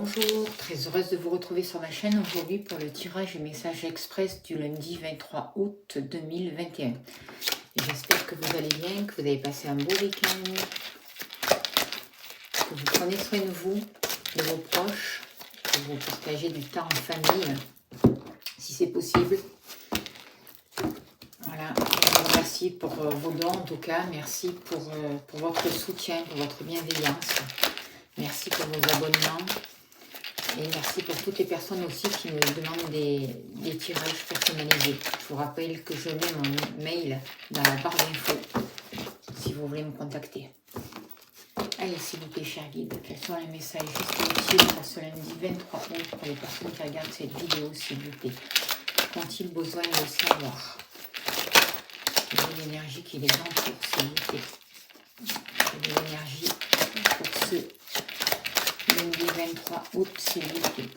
Bonjour, très heureuse de vous retrouver sur ma chaîne aujourd'hui pour le tirage et message express du lundi 23 août 2021. J'espère que vous allez bien, que vous avez passé un beau week-end, que vous prenez soin de vous, de vos proches, que vous partagez du temps en famille, si c'est possible. Voilà, je vous remercie pour vos dons en tout cas, merci pour votre soutien, pour votre bienveillance. Merci pour vos abonnements. Et merci pour toutes les personnes aussi qui me demandent des tirages personnalisés. Je vous rappelle que je mets mon mail dans la barre d'infos si vous voulez me contacter. Allez, s'il vous plaît, cher guide, quels sont les messages juste utiles pour ce lundi 23 août pour les personnes qui regardent cette vidéo, s'il vous plaît? Qu'ont-ils besoin de savoir? Quelle est l'énergie qui les entoure, s'il vous plaît? Quelle est l'énergie pour ce lundi 23 août, s'il vous plaît?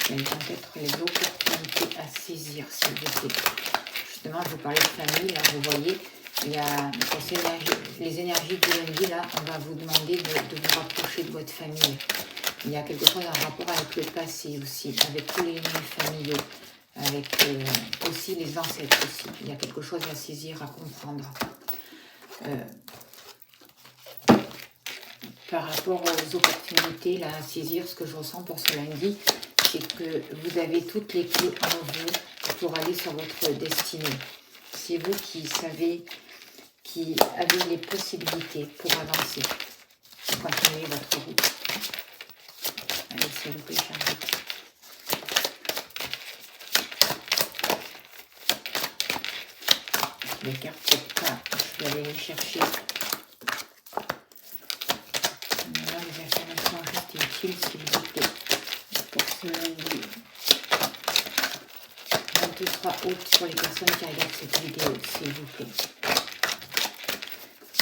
Quelles vont être les opportunités à saisir, s'il vous plaît? Justement, je vous parlais de famille, là, vous voyez, il y a les énergies du lundi, là, on va vous demander de vous rapprocher de votre famille. Il y a quelque chose en rapport avec le passé aussi, avec tous les liens familiaux, avec aussi les ancêtres aussi. Il y a quelque chose à saisir, à comprendre. Par rapport aux opportunités là, à saisir, ce que je ressens pour ce lundi, c'est que vous avez toutes les clés en vous pour aller sur votre destinée. C'est vous qui savez, qui avez les possibilités pour avancer, pour continuer votre route. Allez, s'il vous plaît, chargez. Les cartes, peut-être pas, je vais aller les chercher. Voilà, les informations juste utiles, s'il vous plaît, pour ce lundi 23 août, pour les personnes qui regardent cette vidéo, s'il vous plaît.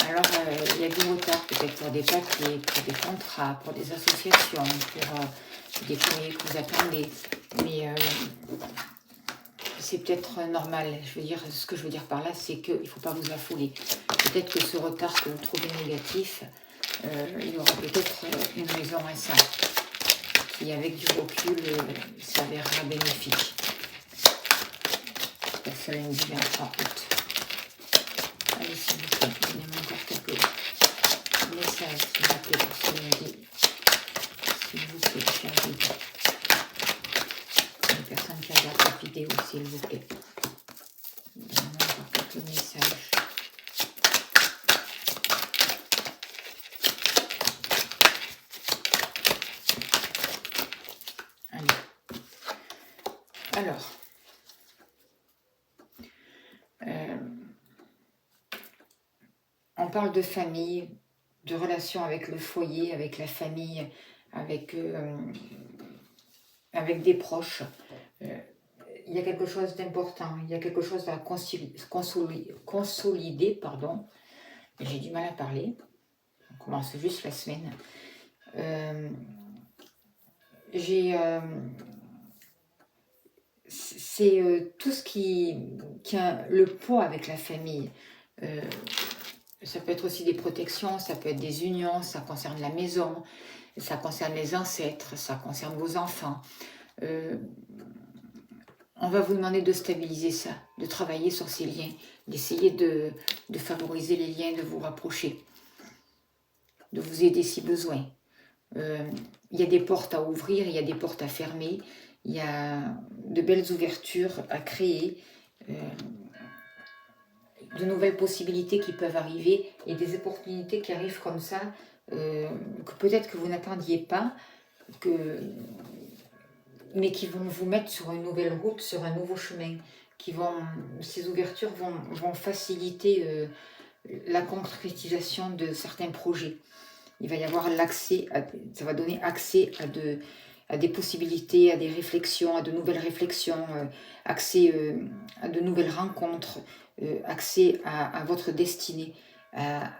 Alors, il y a du retard, peut-être pour des papiers, pour des contrats, pour des associations, pour des courriers que vous attendez, mais c'est peut-être normal. Je veux dire, ce que je veux dire par là, c'est qu'il ne faut pas vous affoler. Peut-être que ce retard que vous trouvez négatif, il y aura peut-être une raison à ça, qui avec du recul s'avérera bénéfique. Pour ce lundi 23 août. Allez, s'il vous plaît, donnez-moi encore quelques messages, s'il vous plaît, pour ce lundi. S'il vous plaît, chers guides. Les personnes qui regardent cette vidéo, s'il vous plaît. Donnez-moi encore quelques messages. Alors, on parle de famille, de relation avec le foyer, avec la famille, avec des proches. Il y a quelque chose d'important, il y a quelque chose à consolider, pardon. J'ai du mal à parler, on commence juste la semaine. C'est tout ce qui a le poids avec la famille. Ça peut être aussi des protections, ça peut être des unions, ça concerne la maison, ça concerne les ancêtres, ça concerne vos enfants. On va vous demander de stabiliser ça, de travailler sur ces liens, d'essayer de favoriser les liens, de vous rapprocher, de vous aider si besoin. Il y a des portes à ouvrir, il y a des portes à fermer, il y a de belles ouvertures à créer, de nouvelles possibilités qui peuvent arriver et des opportunités qui arrivent comme ça, que peut-être que vous n'attendiez pas, mais qui vont vous mettre sur une nouvelle route, sur un nouveau chemin. Ces ouvertures vont faciliter la concrétisation de certains projets. Il va y avoir l'accès, ça va donner accès à des possibilités, à des réflexions, à de nouvelles réflexions, accès à de nouvelles rencontres, accès à votre destinée, à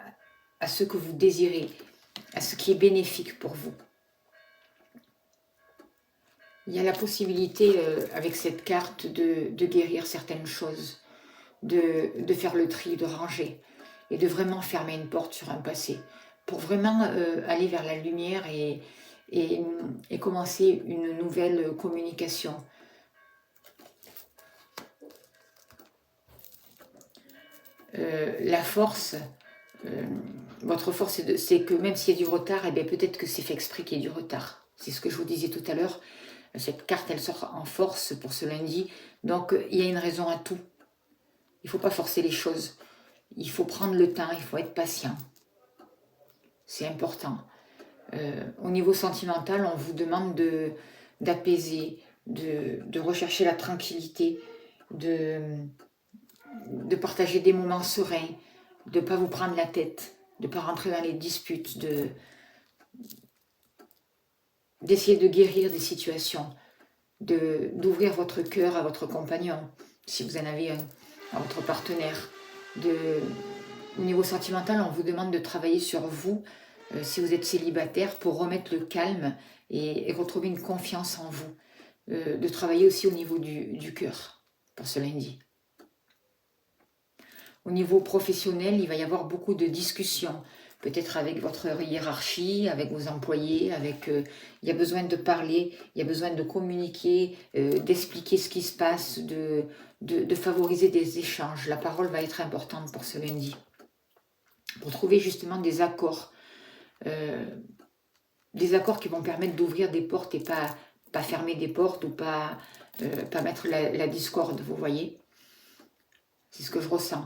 ce que vous désirez, à ce qui est bénéfique pour vous. Il y a la possibilité, avec cette carte, de guérir certaines choses, de faire le tri, de ranger. et de vraiment fermer une porte sur un passé, pour vraiment aller vers la lumière et commencer une nouvelle communication. La force, votre force, c'est que même s'il y a du retard, eh bien peut-être que c'est fait exprès qu'il y ait du retard. C'est ce que je vous disais tout à l'heure. Cette carte, elle sort en force pour ce lundi. Donc, il y a une raison à tout. Il ne faut pas forcer les choses. Il faut prendre le temps, il faut être patient. C'est important. Au niveau sentimental, on vous demande d'apaiser, de rechercher la tranquillité, de partager des moments sereins, de ne pas vous prendre la tête, de ne pas rentrer dans les disputes, d'essayer de guérir des situations, d'ouvrir votre cœur à votre compagnon, si vous en avez un, à votre partenaire. Au niveau sentimental, on vous demande de travailler sur vous, si vous êtes célibataire, pour remettre le calme et retrouver une confiance en vous. De travailler aussi au niveau du cœur, pour ce lundi. Au niveau professionnel, il va y avoir beaucoup de discussions, peut-être avec votre hiérarchie, avec vos employés, il y a besoin de parler, il y a besoin de communiquer, d'expliquer ce qui se passe, de favoriser des échanges. La parole va être importante pour ce lundi. Pour trouver justement des accords qui vont permettre d'ouvrir des portes et pas fermer des portes ou pas mettre la discorde, vous voyez. C'est ce que je ressens.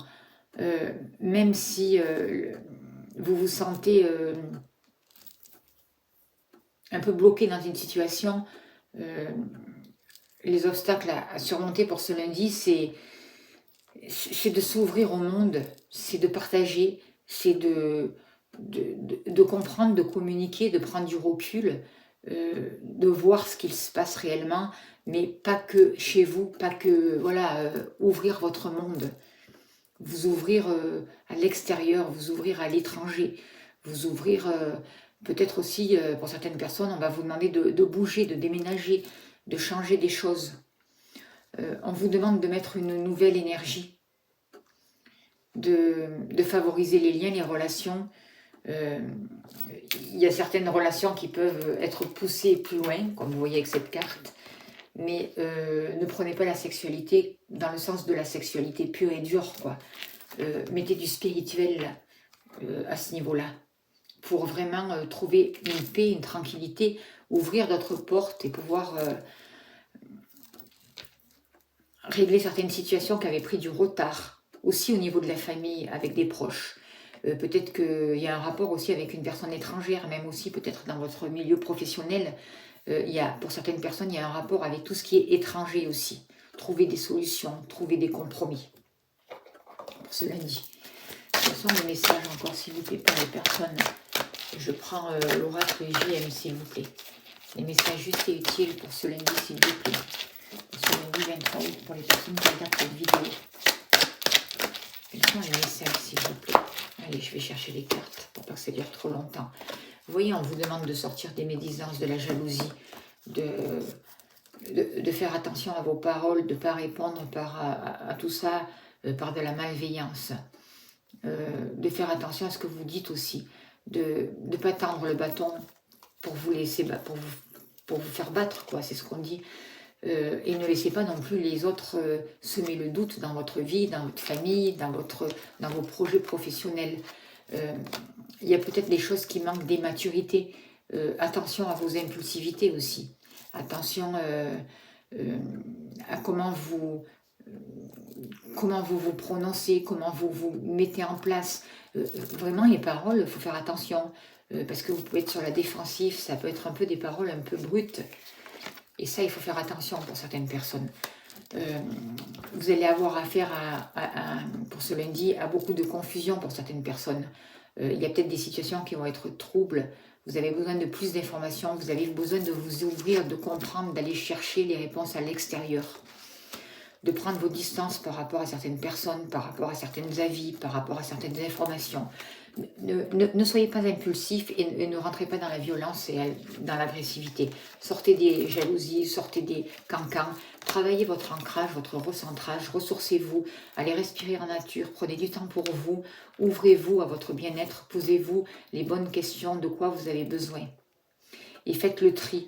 Même si vous vous sentez un peu bloqué dans une situation, les obstacles à surmonter pour ce lundi, c'est de s'ouvrir au monde, c'est de partager, c'est de comprendre, de communiquer, de prendre du recul, de voir ce qu'il se passe réellement, mais pas que chez vous, pas que, voilà, ouvrir votre monde. Vous ouvrir à l'extérieur, vous ouvrir à l'étranger, vous ouvrir peut-être aussi, pour certaines personnes, on va vous demander de bouger, de déménager, de changer des choses. On vous demande de mettre une nouvelle énergie, de favoriser les liens, les relations. Il y a certaines relations qui peuvent être poussées plus loin, comme vous voyez avec cette carte. Mais ne prenez pas la sexualité dans le sens de la sexualité pure et dure, quoi. Mettez du spirituel à ce niveau-là, pour vraiment trouver une paix, une tranquillité, ouvrir d'autres portes et pouvoir régler certaines situations qui avaient pris du retard, aussi au niveau de la famille, avec des proches. Peut-être qu'il y a un rapport aussi avec une personne étrangère, même aussi peut-être dans votre milieu professionnel. Pour certaines personnes, il y a un rapport avec tout ce qui est étranger aussi. Trouver des solutions, trouver des compromis. Pour ce lundi. Ce sont les messages encore, s'il vous plaît, pour les personnes. Je prends l'oracle JM, s'il vous plaît. Les messages justes et utiles pour ce lundi, s'il vous plaît. Pour ce lundi 23 août, pour les personnes qui regardent cette vidéo. Quels sont les messages, s'il vous plaît? Allez, je vais chercher les cartes pour pas que ça dure trop longtemps. Vous voyez, on vous demande de sortir des médisances, de la jalousie, de faire attention à vos paroles, de ne pas répondre à tout ça par de la malveillance. De faire attention à ce que vous dites aussi. De ne pas tendre le bâton pour vous laisser pour vous faire battre, quoi, c'est ce qu'on dit. Et ne laissez pas non plus les autres semer le doute dans votre vie, dans votre famille, dans vos projets professionnels. Il y a peut-être des choses qui manquent des maturités. Attention à vos impulsivités aussi. Attention à comment vous prononcez, comment vous vous mettez en place. Vraiment, les paroles, il faut faire attention. Parce que vous pouvez être sur la défensive, ça peut être un peu des paroles un peu brutes. Et ça, il faut faire attention pour certaines personnes. Vous allez avoir affaire pour ce lundi à beaucoup de confusion pour certaines personnes. Il y a peut-être des situations qui vont être troubles. Vous avez besoin de plus d'informations. Vous avez besoin de vous ouvrir, de comprendre, d'aller chercher les réponses à l'extérieur. De prendre vos distances par rapport à certaines personnes, par rapport à certains avis, par rapport à certaines informations. Ne soyez pas impulsif et ne rentrez pas dans la violence et dans l'agressivité. Sortez des jalousies, sortez des cancans. Travaillez votre ancrage, votre recentrage. Ressourcez-vous. Allez respirer en nature. Prenez du temps pour vous. Ouvrez-vous à votre bien-être. Posez-vous les bonnes questions de quoi vous avez besoin. Et faites le tri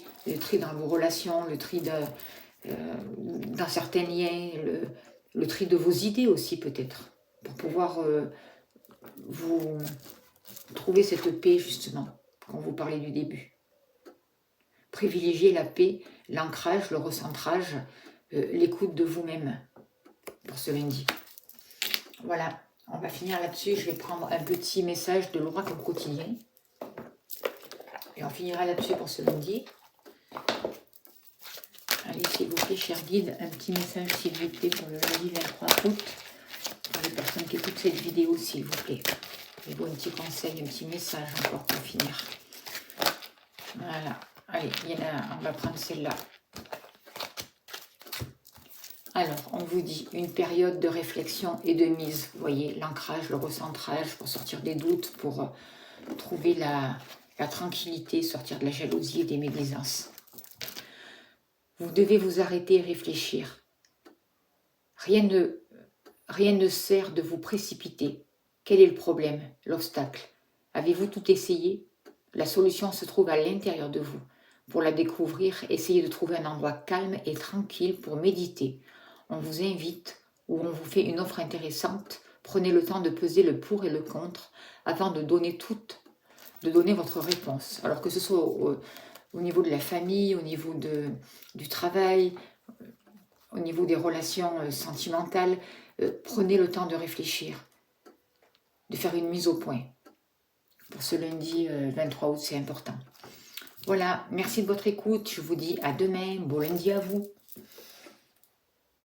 dans vos relations, le tri dans certains liens, le tri de vos idées aussi peut-être, pour pouvoir vous trouver cette paix justement, quand vous parlez du début. Privilégiez la paix, l'ancrage, le recentrage, l'écoute de vous-même pour ce lundi. Voilà, on va finir là-dessus. Je vais prendre un petit message de l'oracle quotidien. Et on finira là-dessus pour ce lundi. Allez, s'il vous plaît, cher guide, un petit message, s'il vous plaît, pour le lundi 23 août. Pour les personnes qui écoutent cette vidéo, s'il vous plaît. Et vous, un petit conseil, un petit message encore pour finir. Voilà. Allez, on va prendre celle-là. Alors, on vous dit une période de réflexion et de mise. Vous voyez, l'ancrage, le recentrage, pour sortir des doutes, pour trouver la tranquillité, sortir de la jalousie et des médisances. Vous devez vous arrêter et réfléchir. Rien ne sert de vous précipiter. Quel est le problème, l'obstacle? Avez-vous tout essayé? La solution se trouve à l'intérieur de vous. Pour la découvrir, essayez de trouver un endroit calme et tranquille pour méditer. On vous invite ou on vous fait une offre intéressante. Prenez le temps de peser le pour et le contre avant de donner votre réponse. Alors que ce soit au niveau de la famille, au niveau du travail, au niveau des relations sentimentales, prenez le temps de réfléchir, de faire une mise au point. Pour ce lundi 23 août, c'est important. Voilà, merci de votre écoute. Je vous dis à demain. Bon lundi à vous.